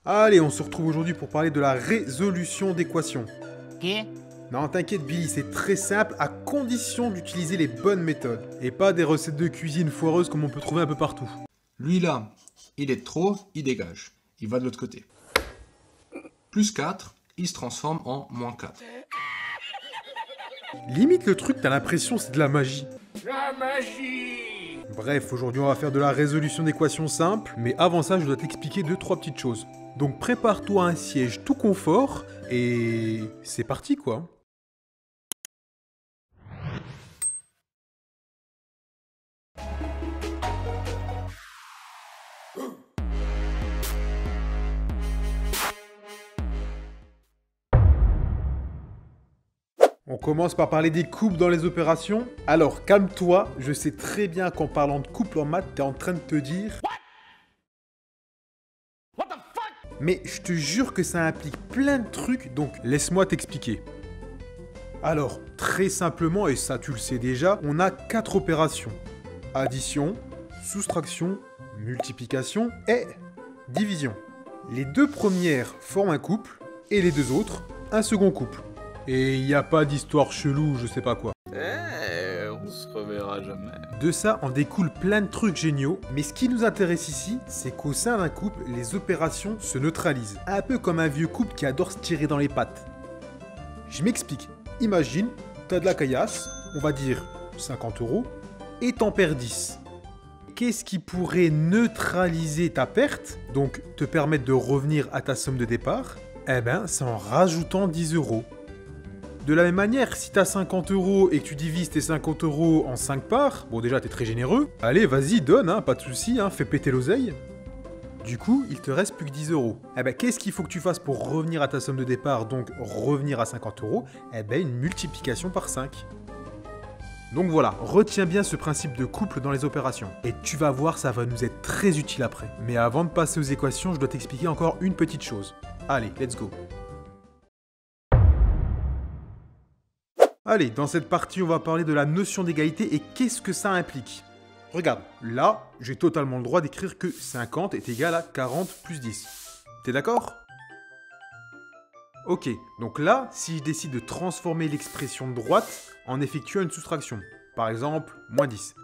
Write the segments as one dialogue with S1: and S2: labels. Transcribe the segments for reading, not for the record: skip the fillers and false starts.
S1: Allez, on se retrouve aujourd'hui pour parler de la résolution d'équations.
S2: Qui?
S1: Non, t'inquiète Billy, c'est très simple à condition d'utiliser les bonnes méthodes. Et pas des recettes de cuisine foireuses comme on peut trouver un peu partout.
S3: Lui là, il est de trop, il dégage. Il va de l'autre côté. Plus 4, il se transforme en moins 4.
S1: Limite le truc, t'as l'impression c'est de la magie.
S2: La magie!
S1: Bref, aujourd'hui on va faire de la résolution d'équations simples, mais avant ça je dois t'expliquer 2-3 petites choses. Donc prépare-toi un siège tout confort, et c'est parti quoi. On commence par parler des couples dans les opérations. Alors, calme-toi, je sais très bien qu'en parlant de couple en maths, t'es en train de te dire...
S2: What the fuck?
S1: Mais je te jure que ça implique plein de trucs, donc laisse-moi t'expliquer. Alors, très simplement, et ça tu le sais déjà, on a 4 opérations. Addition, soustraction, multiplication et division. Les 2 premières forment un couple, et les 2 autres, un second couple. Et il n'y a pas d'histoire chelou, je sais pas quoi.
S4: On se reverra jamais.
S1: De ça en découle plein de trucs géniaux, mais ce qui nous intéresse ici, c'est qu'au sein d'un couple, les opérations se neutralisent. Un peu comme un vieux couple qui adore se tirer dans les pattes. Je m'explique. Imagine, t'as de la caillasse, on va dire 50 €, et t'en perds 10. Qu'est-ce qui pourrait neutraliser ta perte, donc te permettre de revenir à ta somme de départ? Eh ben, c'est en rajoutant 10 €. De la même manière, si t'as 50 € et que tu divises tes 50 € en 5 parts, bon déjà t'es très généreux, allez vas-y donne, hein, pas de soucis, hein, fais péter l'oseille. Du coup, il te reste plus que 10 €. Eh ben qu'est-ce qu'il faut que tu fasses pour revenir à ta somme de départ, donc revenir à 50 €? Eh ben une multiplication par 5. Donc voilà, retiens bien ce principe de couple dans les opérations. Et tu vas voir, ça va nous être très utile après. Mais avant de passer aux équations, je dois t'expliquer encore une petite chose. Allez, let's go. Allez, dans cette partie, on va parler de la notion d'égalité et qu'est-ce que ça implique. Regarde, là, j'ai totalement le droit d'écrire que 50 est égal à 40 plus 10. T'es d'accord? Ok, donc là, si je décide de transformer l'expression de droite en effectuant une soustraction, par exemple, moins 10,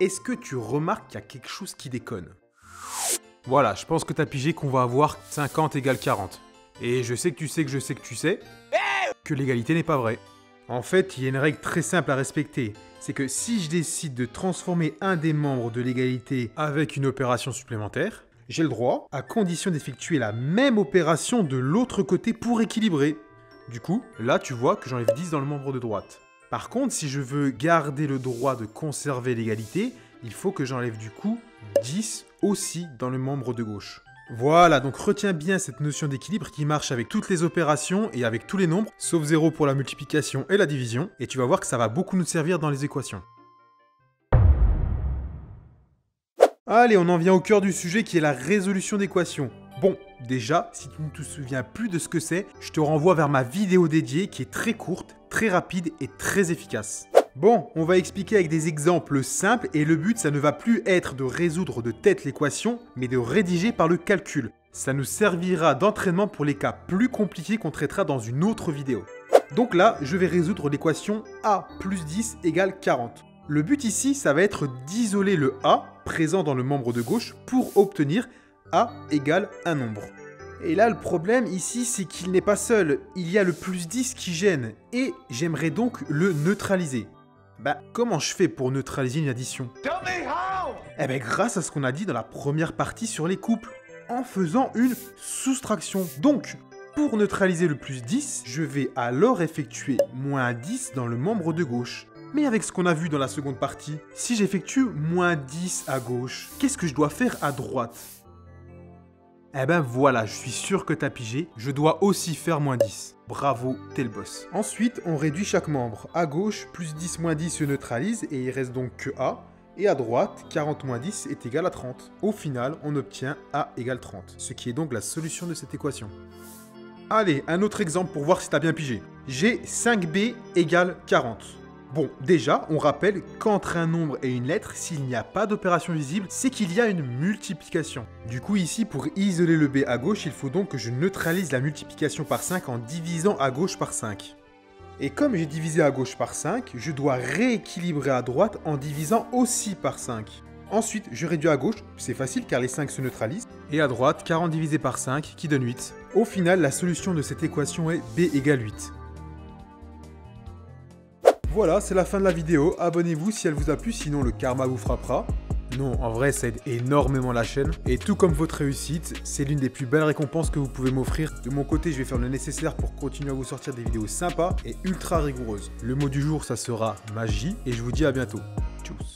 S1: est-ce que tu remarques qu'il y a quelque chose qui déconne? Voilà, je pense que t'as pigé qu'on va avoir 50 égale 40. Et je sais que tu sais que je sais que tu sais que l'égalité n'est pas vraie. En fait, il y a une règle très simple à respecter. C'est que si je décide de transformer un des membres de l'égalité avec une opération supplémentaire, j'ai le droit, à condition d'effectuer la même opération de l'autre côté pour équilibrer. Du coup, là tu vois que j'enlève 10 dans le membre de droite. Par contre, si je veux garder le droit de conserver l'égalité, il faut que j'enlève du coup 10 aussi dans le membre de gauche. Voilà, donc retiens bien cette notion d'équilibre qui marche avec toutes les opérations et avec tous les nombres, sauf 0 pour la multiplication et la division, et tu vas voir que ça va beaucoup nous servir dans les équations. Allez, on en vient au cœur du sujet qui est la résolution d'équations. Bon, déjà, si tu ne te souviens plus de ce que c'est, je te renvoie vers ma vidéo dédiée qui est très courte, très rapide et très efficace. Bon, on va expliquer avec des exemples simples et le but, ça ne va plus être de résoudre de tête l'équation, mais de rédiger par le calcul. Ça nous servira d'entraînement pour les cas plus compliqués qu'on traitera dans une autre vidéo. Donc là, je vais résoudre l'équation A plus 10 égale 40. Le but ici, ça va être d'isoler le A présent dans le membre de gauche pour obtenir A égale un nombre. Et là, le problème ici, c'est qu'il n'est pas seul. Il y a le plus 10 qui gêne et j'aimerais donc le neutraliser. Bah, comment je fais pour neutraliser une addition? Eh ben, grâce à ce qu'on a dit dans la première partie sur les couples, en faisant une soustraction. Donc, pour neutraliser le plus 10, je vais alors effectuer moins 10 dans le membre de gauche. Mais avec ce qu'on a vu dans la seconde partie, si j'effectue moins 10 à gauche, qu'est-ce que je dois faire à droite? Eh ben voilà, je suis sûr que t'as pigé, je dois aussi faire moins 10. Bravo, t'es le boss. Ensuite, on réduit chaque membre. À gauche, plus 10 moins 10 se neutralise et il reste donc que A. Et à droite, 40 moins 10 est égal à 30. Au final, on obtient A égale 30, ce qui est donc la solution de cette équation. Allez, un autre exemple pour voir si t'as bien pigé. J'ai 5B égale 40. Bon, déjà, on rappelle qu'entre un nombre et une lettre, s'il n'y a pas d'opération visible, c'est qu'il y a une multiplication. Du coup, ici, pour isoler le b à gauche, il faut donc que je neutralise la multiplication par 5 en divisant à gauche par 5. Et comme j'ai divisé à gauche par 5, je dois rééquilibrer à droite en divisant aussi par 5. Ensuite, je réduis à gauche, c'est facile car les 5 se neutralisent, et à droite, 40 divisé par 5 qui donne 8. Au final, la solution de cette équation est b égale 8. Voilà, c'est la fin de la vidéo. Abonnez-vous si elle vous a plu, sinon le karma vous frappera. Non, en vrai, ça aide énormément la chaîne. Et tout comme votre réussite, c'est l'une des plus belles récompenses que vous pouvez m'offrir. De mon côté, je vais faire le nécessaire pour continuer à vous sortir des vidéos sympas et ultra rigoureuses. Le mot du jour, ça sera magie. Et je vous dis à bientôt. Tchuss.